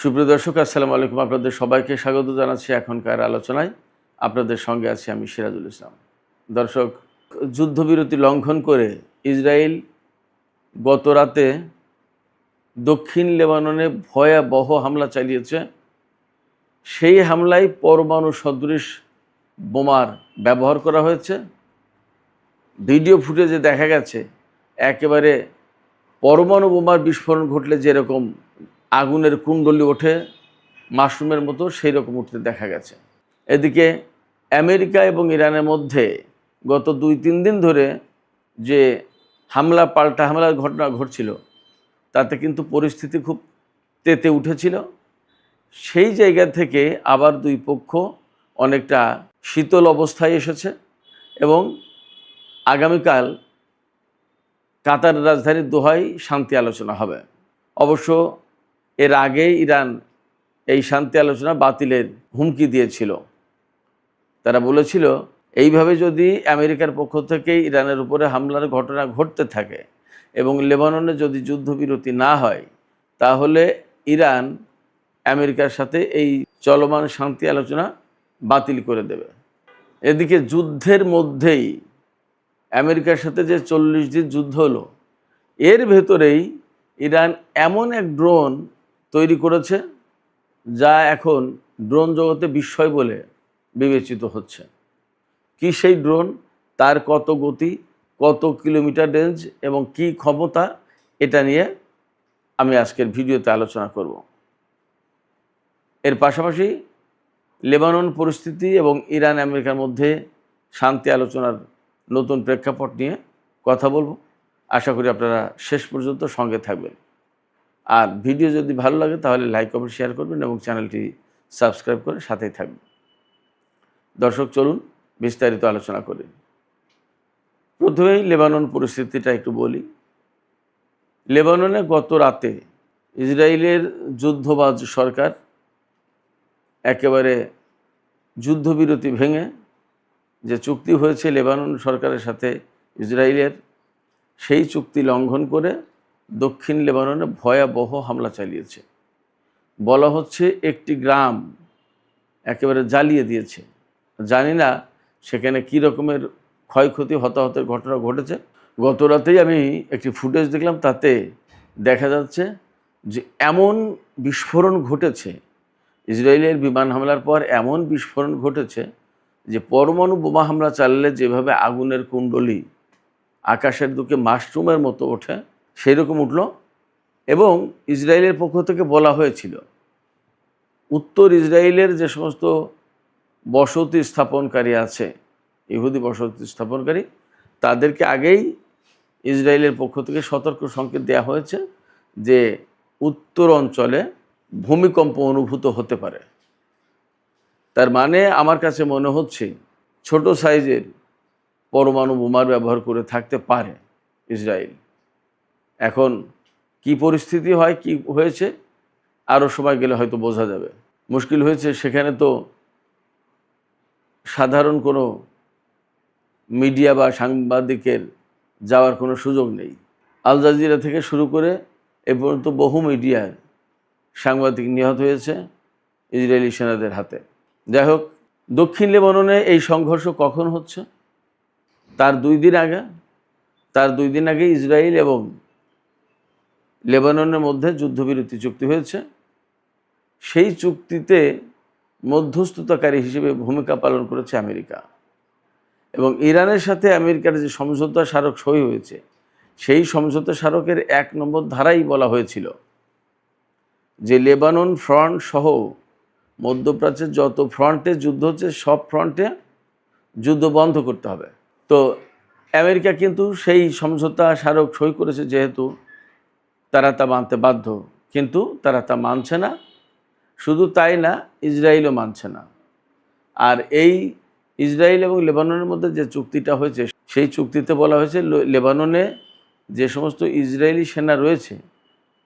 সুপ্রিয় দর্শক, আসসালামু আলাইকুম। আপনাদের সবাইকে স্বাগত জানাচ্ছি এখনকার আলোচনায়। আপনাদের সঙ্গে আছি আমি সিরাজুল ইসলাম। দর্শক, যুদ্ধবিরতি লঙ্ঘন করে ইসরায়েল গত রাতে দক্ষিণ লেবাননে ভয়াবহ হামলা চালিয়েছে। সেই হামলায় পরমাণু সদৃশ বোমার ব্যবহার করা হয়েছে। ভিডিও ফুটেজে দেখা গেছে একেবারে পরমাণু বোমার বিস্ফোরণ ঘটলে যেরকম আগুনের কুণ্ডলি ওঠে মাশরুমের মতো, সেই রকম উঠতে দেখা গেছে। এদিকে আমেরিকা এবং ইরানের মধ্যে গত 2-3 দিন ধরে যে হামলা পাল্টা হামলার ঘটনা ঘটছিল, তাতে কিন্তু পরিস্থিতি খুব তেতে উঠেছিল। সেই জায়গা থেকে আবার দুই পক্ষ অনেকটা শীতল অবস্থায় এসেছে এবং আগামীকাল কাতার রাজধানী দোহায় শান্তি আলোচনা হবে। অবশ্য এর আগে ইরান এই শান্তি আলোচনা বাতিলের হুমকি দিয়েছিল। তারা বলেছিল, এইভাবে যদি আমেরিকার পক্ষ থেকে ইরানের উপরে হামলার ঘটনা ঘটতে থাকে এবং লেবাননে যদি যুদ্ধবিরতি না হয়, তাহলে ইরান আমেরিকার সাথে এই চলমান শান্তি আলোচনা বাতিল করে দেবে। এদিকে যুদ্ধের মধ্যেই আমেরিকার সাথে যে 40 দিন যুদ্ধ হলো, এর ভেতরেই ইরান এমন এক ড্রোন তৈরি করেছে যা এখন ড্রোন জগতে বিস্ময় বলে বিবেচিত হচ্ছে। কি সেই ড্রোন, তার কত গতি, কত কিলোমিটার রেঞ্জ এবং কি ক্ষমতা, এটা নিয়ে আমি আজকের ভিডিওতে আলোচনা করব। এর পাশাপাশি লেবানন পরিস্থিতি এবং ইরান আমেরিকার মধ্যে শান্তি আলোচনার নতুন প্রেক্ষাপট নিয়ে কথা বলবো। আশা করি আপনারা শেষ পর্যন্ত সঙ্গে থাকবেন। আর ভিডিও যদি ভালো লাগে তাহলে লাইক, কমেন্ট, শেয়ার করবেন এবং চ্যানেলটি সাবস্ক্রাইব করে সাথেই থাকবেন। দর্শক, চলুন বিস্তারিত আলোচনা করি। প্রথমেই লেবানন পরিস্থিতিটা একটু বলি। লেবাননে গত রাতে ইসরায়েলের যুদ্ধবাজ সরকার একেবারে যুদ্ধবিরতি ভেঙে যে চুক্তি হয়েছে লেবানন সরকারের সাথে ইসরায়েলের, সেই চুক্তি লঙ্ঘন করে দক্ষিণ লেবাননে ভয়াবহ হামলা চালিয়েছে। বলা হচ্ছে একটি গ্রাম একেবারে জ্বালিয়ে দিয়েছে। জানি না সেখানে কী রকমের ক্ষয়ক্ষতি, হতাহতের ঘটনা ঘটেছে। গত রাতেই আমি একটি ফুটেজ দেখলাম, তাতে দেখা যাচ্ছে যে এমন বিস্ফোরণ ঘটেছে, ইসরায়েলের বিমান হামলার পর এমন বিস্ফোরণ ঘটেছে যে পরমাণু বোমা হামলা চালালে যেভাবে আগুনের কুণ্ডলি আকাশের দিকে মাশরুমের মতো ওঠে, সেই রকম উঠল। এবং ইসরায়েলের পক্ষ থেকে বলা হয়েছিল, উত্তর ইসরায়েলের যে সমস্ত বসতি স্থাপনকারী আছে, ইহুদি বসতি স্থাপনকারী, তাদেরকে আগেই ইসরায়েলের পক্ষ থেকে সতর্ক সংকেত দেওয়া হয়েছে যে উত্তর অঞ্চলে ভূমিকম্প অনুভূত হতে পারে। তার মানে আমার কাছে মনে হচ্ছে ছোট সাইজের পরমাণু বোমার ব্যবহার করে থাকতে পারে ইসরায়েল। এখন কি পরিস্থিতি হয়, কি হয়েছে, আরও সময় গেলে হয়তো বোঝা যাবে। মুশকিল হয়েছে, সেখানে তো সাধারণ কোনো মিডিয়া বা সাংবাদিকের যাওয়ার কোনো সুযোগ নেই। আল জাজিরা থেকে শুরু করে এ পর্যন্ত বহু মিডিয়ার সাংবাদিক নিহত হয়েছে ইসরায়েলি সেনাদের হাতে। যাই হোক, দক্ষিণ লেবাননে এই সংঘর্ষ কখন হচ্ছে? তার 2 দিন আগে ইসরায়েল এবং লেবাননের মধ্যে যুদ্ধবিরতি চুক্তি হয়েছে। সেই চুক্তিতে মধ্যস্থতাকারী হিসেবে ভূমিকা পালন করেছে আমেরিকা। এবং ইরানের সাথে আমেরিকার যে সমঝোতা স্মারক সই হয়েছে, সেই সমঝোতা স্মারকের 1 নম্বর ধারাই বলা হয়েছিল যে লেবানন ফ্রন্ট সহ মধ্যপ্রাচ্যের যত ফ্রন্টে যুদ্ধ হচ্ছে, সব ফ্রন্টে যুদ্ধ বন্ধ করতে হবে। তো আমেরিকা কিন্তু সেই সমঝোতা স্মারক সই করেছে, যেহেতু তারা তা মানতে বাধ্য, কিন্তু তারা তা মানছে না। শুধু তাই না, ইসরায়েলও মানছে না। আর এই ইসরায়েল এবং লেবাননের মধ্যে যে চুক্তিটা হয়েছে, সেই চুক্তিতে বলা হয়েছে লেবাননে যে সমস্ত ইসরায়েলি সেনা রয়েছে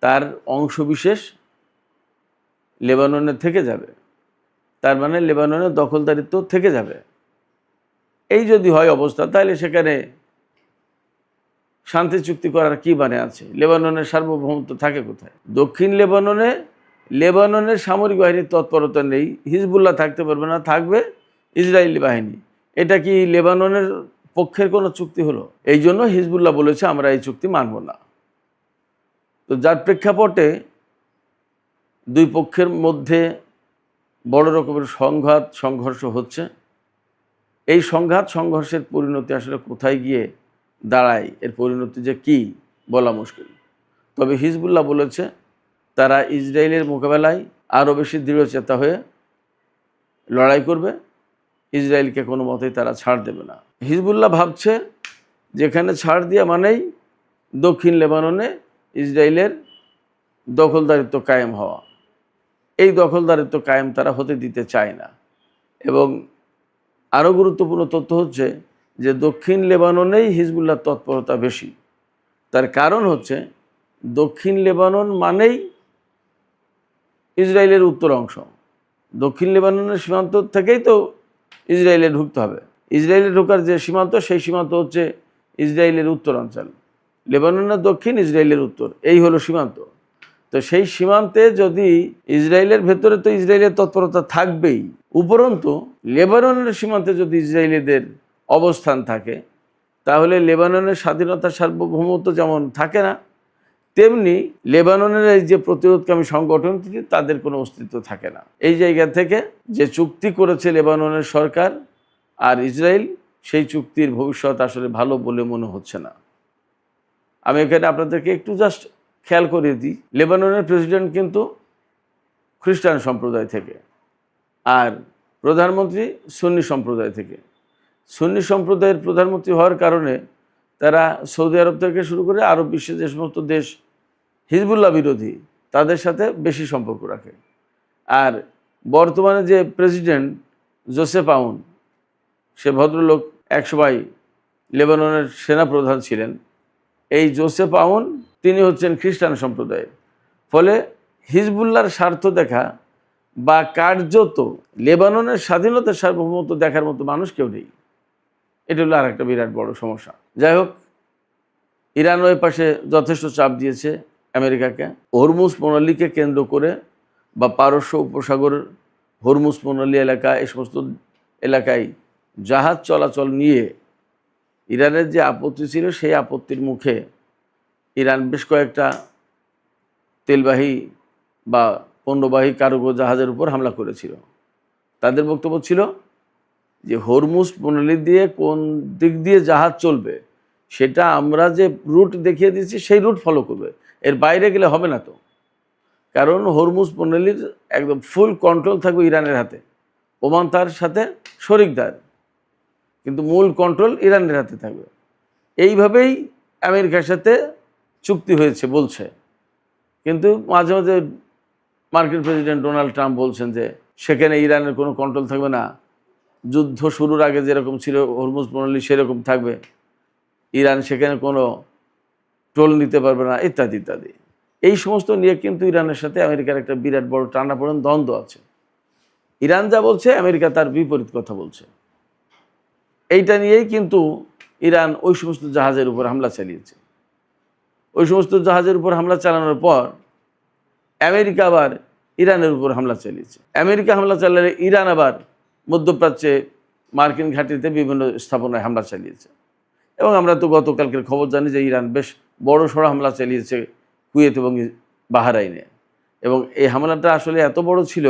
তার অংশবিশেষ লেবাননে থেকে যাবে। তার মানে লেবাননের দখলদারিত্ব থেকে যাবে। এই যদি হয় অবস্থা, তাহলে সেখানে শান্তি চুক্তি করার কি মানে আছে? লেবাননের সার্বভৌমত্ব থাকে কোথায়? দক্ষিণ লেবাননে লেবাননের সামরিক বাহিনীর তৎপরতা নেই, হিজবুল্লাহ থাকতে পারবে না, থাকবে ইসরায়েলি বাহিনী। এটা কি লেবাননের পক্ষের কোনো চুক্তি হলো? এই জন্য হিজবুল্লাহ বলেছে আমরা এই চুক্তি মানব না। তো যার প্রেক্ষাপটে দুই পক্ষের মধ্যে বড় রকমের সংঘর্ষ হচ্ছে। এই সংঘর্ষের পরিণতি আসলে কোথায় গিয়ে দাঁড়ায়, এর পরিণতি যে কী বলা মুশকিল। তবে হিজবুল্লাহ বলেছে তারা ইসরায়েলের মোকাবেলায় আরও বেশি দৃঢ়চেতা হয়ে লড়াই করবে, ইসরায়েলকে কোনো মতেই তারা ছাড় দেবে না। হিজবুল্লাহ ভাবছে যেখানে ছাড় দেওয়া মানেই দক্ষিণ লেবাননে ইসরায়েলের দখলদারিত্ব কায়েম হওয়া। এই দখলদারিত্ব কায়েম তারা হতে দিতে চায় না। এবং আরও গুরুত্বপূর্ণ তথ্য হচ্ছে যে দক্ষিণ লেবাননেই হিজবুল্লাহর তৎপরতা বেশি। তার কারণ হচ্ছে দক্ষিণ লেবানন মানেই ইসরায়েলের উত্তর অংশ। দক্ষিণ লেবাননের সীমান্ত থেকেই তো ইসরায়েলে ঢুকতে হবে। ইসরায়েলে ঢোকার যে সীমান্ত, সেই সীমান্ত হচ্ছে ইসরায়েলের উত্তর অঞ্চল। লেবাননের দক্ষিণ, ইসরায়েলের উত্তর, এই হলো সীমান্ত। তো সেই সীমান্তে যদি ইসরায়েলের ভেতরে তো ইসরায়েলের তৎপরতা থাকবেই, উপরন্তু লেবাননের সীমান্তে যদি ইসরায়েলিদের অবস্থান থাকে, তাহলে লেবাননের স্বাধীনতা সার্বভৌমত্ব যেমন থাকে না, তেমনি লেবাননের এই যে প্রতিরোধকামী সংগঠনটি তাদের কোনো অস্তিত্ব থাকে না। এই জায়গা থেকে যে চুক্তি করেছে লেবাননের সরকার আর ইসরায়েল, সেই চুক্তির ভবিষ্যৎ আসলে ভালো বলে মনে হচ্ছে না। আমি এখানে আপনাদেরকে একটু জাস্ট খেয়াল করিয়ে দিই, লেবাননের প্রেসিডেন্ট কিন্তু খ্রিস্টান সম্প্রদায় থেকে, আর প্রধানমন্ত্রী সুন্নি সম্প্রদায় থেকে। সুন্নি সম্প্রদায়ের প্রধানমন্ত্রী হওয়ার কারণে তারা সৌদি আরব থেকে শুরু করে আরব বিশ্বের যে সমস্ত দেশ হিজবুল্লাহ বিরোধী, তাদের সাথে বেশি সম্পর্ক রাখে। আর বর্তমানে যে প্রেসিডেন্ট জোসেফ আউন, সে ভদ্রলোক একসময় লেবাননের সেনাপ্রধান ছিলেন। এই জোসেফ আউন তিনি হচ্ছেন খ্রিস্টান সম্প্রদায়ের। ফলে হিজবুল্লাহর স্বার্থ দেখা বা কার্যত লেবাননের স্বাধীনতার সার্বভৌমত্ব দেখার মতো মানুষ কেউ নেই। এটা হলো আর একটা বিরাট বড় সমস্যা। যাই হোক, ইরান ওই পাশে যথেষ্ট চাপ দিয়েছে আমেরিকাকে। হরমুজ প্রণালীকে কেন্দ্র করে বা পারস্য উপসাগর, হরমুজ প্রণালী এলাকা, এই সমস্ত এলাকায় জাহাজ চলাচল নিয়ে ইরানের যে আপত্তি ছিল, সেই আপত্তির মুখে ইরান বেশ কয়েকটা তেলবাহী বা পণ্যবাহী কার্গো জাহাজের উপর হামলা করেছিল। তাদের বক্তব্য ছিল যে হরমুজ প্রণালী দিয়ে কোন দিক দিয়ে জাহাজ চলবে সেটা আমরা যে রুট দেখিয়ে দিচ্ছি সেই রুট ফলো করবে, এর বাইরে গেলে হবে না। তো কারণ হরমুজ প্রণালীর একদম ফুল কন্ট্রোল থাকবে ইরানের হাতে, ওমান তার সাথে শরিকদার, কিন্তু মূল কন্ট্রোল ইরানের হাতে থাকবে। এইভাবেই আমেরিকার সাথে চুক্তি হয়েছে বলছে। কিন্তু মাঝে মাঝে মার্কিন প্রেসিডেন্ট ডোনাল্ড ট্রাম্প বলছেন যে সেখানে ইরানের কোনো কন্ট্রোল থাকবে না, যুদ্ধ শুরুর আগে যেরকম ছিল হরমুজ প্রণালী সেরকম থাকবে, ইরান সেখানে কোনো টোল নিতে পারবে না, ইত্যাদি ইত্যাদি। এই সমস্ত নিয়ে কিন্তু ইরানের সাথে আমেরিকার একটা বিরাট বড় টানাপোড়েন দ্বন্দ্ব আছে। ইরান যা বলছে আমেরিকা তার বিপরীত কথা বলছে। এইটা নিয়েই কিন্তু ইরান ওই সমস্ত জাহাজের উপর হামলা চালিয়েছে। ওই সমস্ত জাহাজের উপর হামলা চালানোর পর আমেরিকা আবার ইরানের উপর হামলা চালিয়েছে। আমেরিকা হামলা চালালে ইরান আবার মধ্যপ্রাচ্যে মার্কিন ঘাঁটিতে বিভিন্ন স্থাপনায় হামলা চালিয়েছে। এবং আমরা তো গতকালকের খবর জানি যে ইরান বেশ বড় সড়ো হামলা চালিয়েছে কুয়েত এবং বাহরাইনে। এবং এই হামলাটা আসলে এত বড় ছিল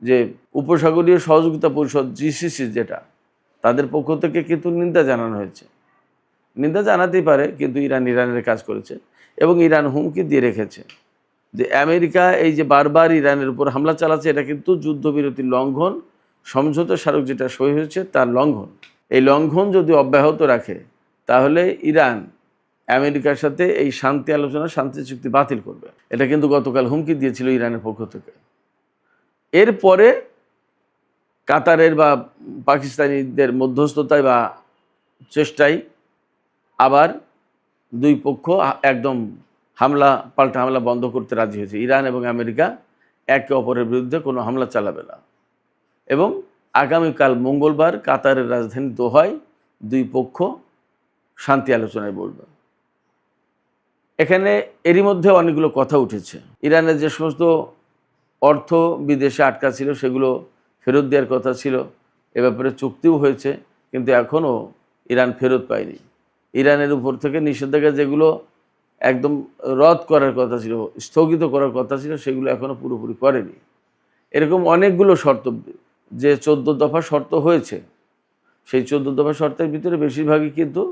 যে উপসাগরীয় সহযোগিতা পরিষদ জিসিসি, যেটা তাদের পক্ষ থেকে কিন্তু নিন্দা জানানো হয়েছে। নিন্দা জানাতেই পারে, কিন্তু ইরানের কাজ করেছে। এবং ইরান হুমকি দিয়ে রেখেছে যে আমেরিকা এই যে বারবার ইরানের উপর হামলা চালাচ্ছে, এটা কিন্তু যুদ্ধবিরতির লঙ্ঘন, সমঝোতা স্মারক যেটা সই হয়েছে তার লঙ্ঘন। এই লঙ্ঘন যদি অব্যাহত রাখে তাহলে ইরান আমেরিকার সাথে এই শান্তি আলোচনা, শান্তি চুক্তি বাতিল করবে। এটা কিন্তু গতকাল হুমকি দিয়েছিল ইরানের পক্ষ থেকে। এরপরে কাতারের বা পাকিস্তানিদের মধ্যস্থতায় বা চেষ্টায় আবার দুই পক্ষ একদম পাল্টা হামলা বন্ধ করতে রাজি হয়েছে। ইরান এবং আমেরিকা একে অপরের বিরুদ্ধে কোনো হামলা চালাবে না। এবং আগামীকাল মঙ্গলবার কাতারের রাজধানী দোহায় দুই পক্ষ শান্তি আলোচনায় বসবে। এখানে এরই মধ্যে অনেকগুলো কথা উঠেছে। ইরানের যে সমস্ত অর্থ বিদেশে আটকা ছিল, সেগুলো ফেরত দেওয়ার কথা ছিল। এ ব্যাপারে চুক্তিও হয়েছে, কিন্তু এখনও ইরান ফেরত পায়নি। ইরানের উপর থেকে নিষেধাজ্ঞা যেগুলো একদম রদ করার কথা ছিল, স্থগিত করার কথা ছিল, সেগুলো এখনও পুরোপুরি করেনি। এরকম অনেকগুলো শর্ত, যে 14 দফা শর্ত হয়েছে, সেই 14 দফা শর্তের ভিতরে বেশিরভাগই কিন্তু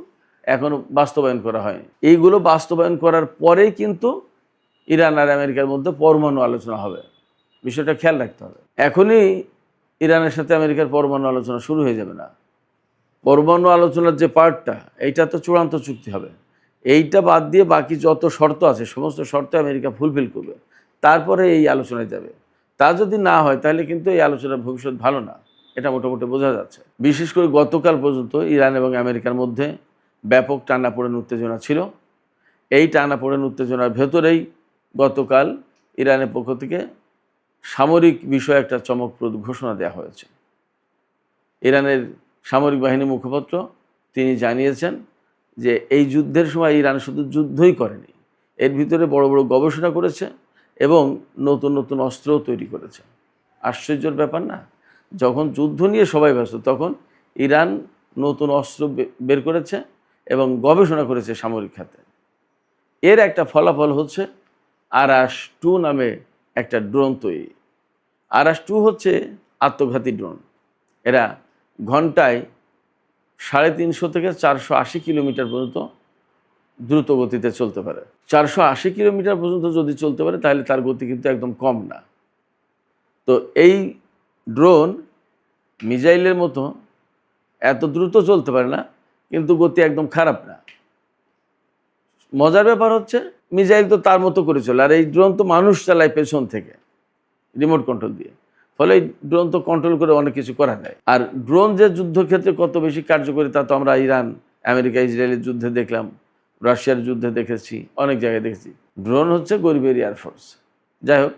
এখনও বাস্তবায়ন করা হয়নি। এইগুলো বাস্তবায়ন করার পরেই কিন্তু ইরান আর আমেরিকার মধ্যে পরমাণু আলোচনা হবে। বিষয়টা খেয়াল রাখতে হবে। এখনই ইরানের সাথে আমেরিকার পরমাণু আলোচনা শুরু হয়ে যাবে না। পরমাণু আলোচনার যে পার্টটা, এইটা তো চূড়ান্ত চুক্তি হবে। এইটা বাদ দিয়ে বাকি যত শর্ত আছে, সমস্ত শর্ত আমেরিকা ফুলফিল করবে, তারপরে এই আলোচনায় যাবে। তা যদি না হয়, তাহলে কিন্তু এই আলোচনার ভবিষ্যৎ ভালো না, এটা মোটামুটি বোঝা যাচ্ছে। বিশেষ করে গতকাল পর্যন্ত ইরান এবং আমেরিকার মধ্যে ব্যাপক টানাপোড়েন উত্তেজনা ছিল। এই টানাপোড়েন উত্তেজনার ভেতরেই গতকাল ইরানের পক্ষ থেকে সামরিক বিষয়ে একটা চমকপ্রদ ঘোষণা দেওয়া হয়েছে। ইরানের সামরিক বাহিনীর মুখপাত্র তিনি জানিয়েছেন যে এই যুদ্ধের সময় ইরান শুধু যুদ্ধই করেনি, এর ভিতরে বড় বড় গবেষণা করেছে এবং নতুন নতুন অস্ত্রও তৈরি করেছে। আশ্চর্যের ব্যাপার না? যখন যুদ্ধ নিয়ে সবাই ব্যস্ত, তখন ইরান নতুন অস্ত্র বের করেছে এবং গবেষণা করেছে সামরিক খাতে। এর একটা ফলাফল হচ্ছে আরাশ 2 নামে একটা ড্রোন তৈরি। আরাশ 2 হচ্ছে আত্মঘাতী ড্রোন। এরা ঘন্টায় 350 থেকে 480 কিলোমিটার পর্যন্ত দ্রুত গতিতে চলতে পারে। 480 কিলোমিটার পর্যন্ত যদি চলতে পারে, তাহলে তার গতি কিন্তু একদম কম না। তো এই ড্রোন মিসাইলের মতো এত দ্রুত চলতে পারে না, কিন্তু গতি একদম খারাপ না। মজার ব্যাপার হচ্ছে, মিসাইল তো তার মতো করে চলে, আর এই ড্রোন তো মানুষ চালায় পেছন থেকে রিমোট কন্ট্রোল দিয়ে। ফলে এই ড্রোন তো কন্ট্রোল করে অনেক কিছু করা যায়। আর ড্রোন যে যুদ্ধক্ষেত্রে কত বেশি কার্যকরী, তা তো আমরা ইরান, আমেরিকা, ইসরায়েলের যুদ্ধে দেখলাম, রাশিয়ার যুদ্ধে দেখেছি, অনেক জায়গায় দেখেছি। ড্রোন হচ্ছে গরিবের এয়ারফোর্স। যাই হোক,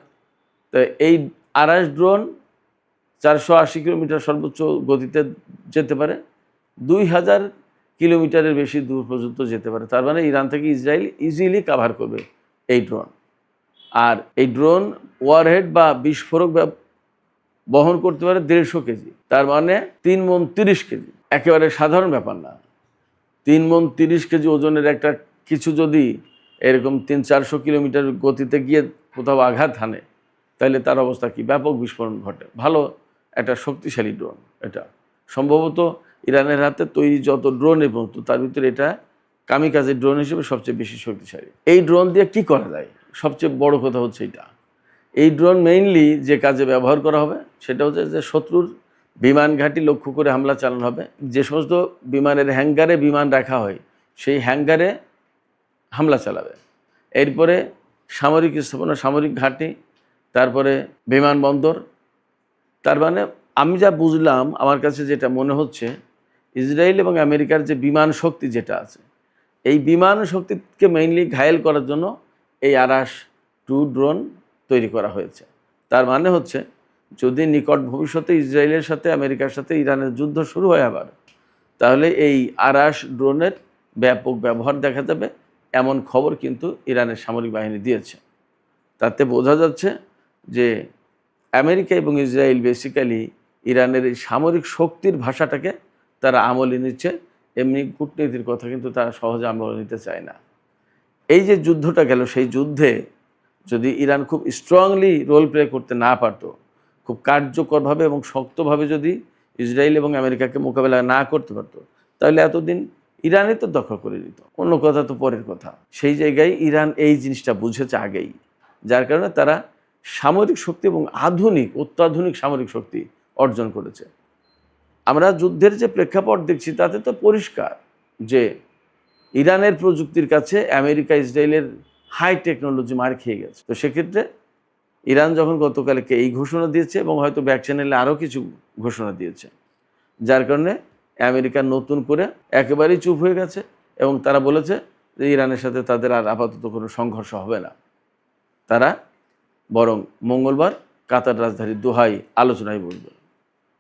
তো এই আরাশ ড্রোন 480 কিলোমিটার সর্বোচ্চ গতিতে যেতে পারে, 2000 কিলোমিটারের বেশি দূর পর্যন্ত যেতে পারে। তার মানে ইরান থেকে ইসরায়েল ইজিলি কাভার করবে এই ড্রোন। আর এই ড্রোন ওয়ারহেড বা বিস্ফোরক বহন করতে পারে 150 কেজি। তার মানে 3 মণ 30 কেজি। একেবারে সাধারণ ব্যাপার না। 3 মণ 30 কেজি ওজনের একটা কিছু যদি এরকম 300-400 কিলোমিটার গতিতে গিয়ে কোথাও আঘাত হানে, তাহলে তার অবস্থা কি? ব্যাপক বিস্ফোরণ ঘটে। ভালো একটা শক্তিশালী ড্রোন এটা। সম্ভবত ইরানের হাতে তৈরি যত ড্রোন এবং তার ভিতরে এটা কামিকাজে ড্রোন হিসেবে সবচেয়ে বেশি শক্তিশালী। এই ড্রোন দিয়ে কি করা যায়? সবচেয়ে বড় কথা হচ্ছে এটা। এই ড্রোন মেইনলি যে কাজে ব্যবহার করা হবে, সেটা হচ্ছে যে শত্রুর বিমান ঘাঁটি লক্ষ্য করে হামলা চালানো হবে। যে সমস্ত বিমানের হ্যাঙ্গারে বিমান রাখা হয়, সেই হ্যাঙ্গারে হামলা চালাবে। এরপরে সামরিক স্থাপনা, সামরিক ঘাঁটি, তারপরে বিমানবন্দর। তার মানে আমি যা বুঝলাম, আমার কাছে যেটা মনে হচ্ছে, ইসরায়েল এবং আমেরিকার যে বিমান শক্তি যেটা আছে, এই বিমান শক্তিকে মেইনলি ঘায়েল করার জন্য এই আরাশ 2 ড্রোন তৈরি করা হয়েছে। তার মানে হচ্ছে, যদি নিকট ভবিষ্যতে ইসরায়েলের সাথে আমেরিকার সাথে ইরানের যুদ্ধ শুরু হয় আবার, তাহলে এই আরাশ ড্রোনের ব্যাপক ব্যবহার দেখা যাবে, এমন খবর কিন্তু ইরানের সামরিক বাহিনী দিয়েছে। তাতে বোঝা যাচ্ছে যে আমেরিকা এবং ইসরায়েল বেসিক্যালি ইরানের এই সামরিক শক্তির ভাষাটাকে তারা আমলে নিচ্ছে, এমনি কূটনীতির কথা কিন্তু তারা সহজে আমলে নিতে চায় না। এই যে যুদ্ধটা গেল, সেই যুদ্ধে যদি ইরান খুব স্ট্রংলি রোল প্লে করতে না পারত, খুব কার্যকরভাবে এবং শক্তভাবে যদি ইসরায়েল এবং আমেরিকাকে মোকাবেলা না করতে পারত, তাহলে এতদিন ইরানই তো দখল করে দিত। অন্য কথা তো পরের কথা। সেই জায়গায় ইরান এই জিনিসটা বুঝেছে আগেই, যার কারণে তারা সামরিক শক্তি এবং অত্যাধুনিক সামরিক শক্তি অর্জন করেছে। আমরা যুদ্ধের যে প্রেক্ষাপট দেখছি, তাতে তো পরিষ্কার যে ইরানের প্রযুক্তির কাছে আমেরিকা, ইসরায়েলের হাই টেকনোলজি মার খেয়ে গেছে। তো সেক্ষেত্রে ইরান যখন গতকালকে এই ঘোষণা দিয়েছে, এবং হয়তো ব্যাক চ্যানেলে আরও কিছু ঘোষণা দিয়েছে, যার কারণে আমেরিকা নতুন করে একেবারেই চুপ হয়ে গেছে এবং তারা বলেছে যে ইরানের সাথে তাদের আর আপাতত কোনো সংঘর্ষ হবে না। তারা বরং মঙ্গলবার কাতার রাজধানী দোহায় আলোচনায় বসবে।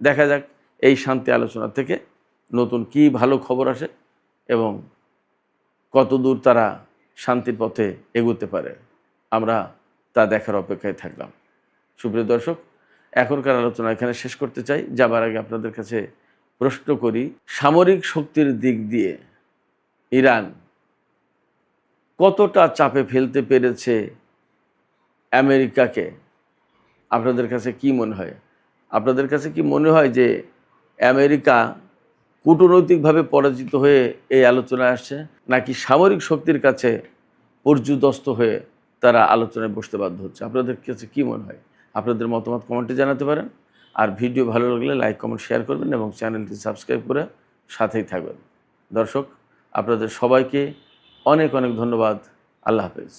দেখা যাক এই শান্তি আলোচনা থেকে নতুন কি ভালো খবর আসে এবং কত দূর তারা শান্তির পথে এগোতে পারে। আমরা তা দেখার অপেক্ষায় থাকলাম। সুপ্রিয় দর্শক, এখনকার আলোচনা এখানে শেষ করতে চাই। যাবার আগে আপনাদের কাছে প্রশ্ন করি, সামরিক শক্তির দিক দিয়ে ইরান কতটা চাপে ফেলতে পেরেছে আমেরিকাকে? আপনাদের কাছে কি মনে হয়? আপনাদের কাছে কি মনে হয় যে আমেরিকা কূটনৈতিকভাবে পরাজিত হয়ে এই আলোচনায় আসছে, নাকি সামরিক শক্তির কাছে পর্যুদস্ত হয়ে তারা আলোচনায় বসতে বাধ্য হচ্ছে? আপনাদের কাছে কি মনে হয়? আপনাদের মতামত কমেন্টে জানাতে পারেন। আর ভিডিও ভালো লাগলে লাইক, কমেন্ট, শেয়ার করবেন এবং চ্যানেলটি সাবস্ক্রাইব করে সাথেই থাকবেন। দর্শক, আপনাদের সবাইকে অনেক অনেক ধন্যবাদ। আল্লাহ হাফেজ।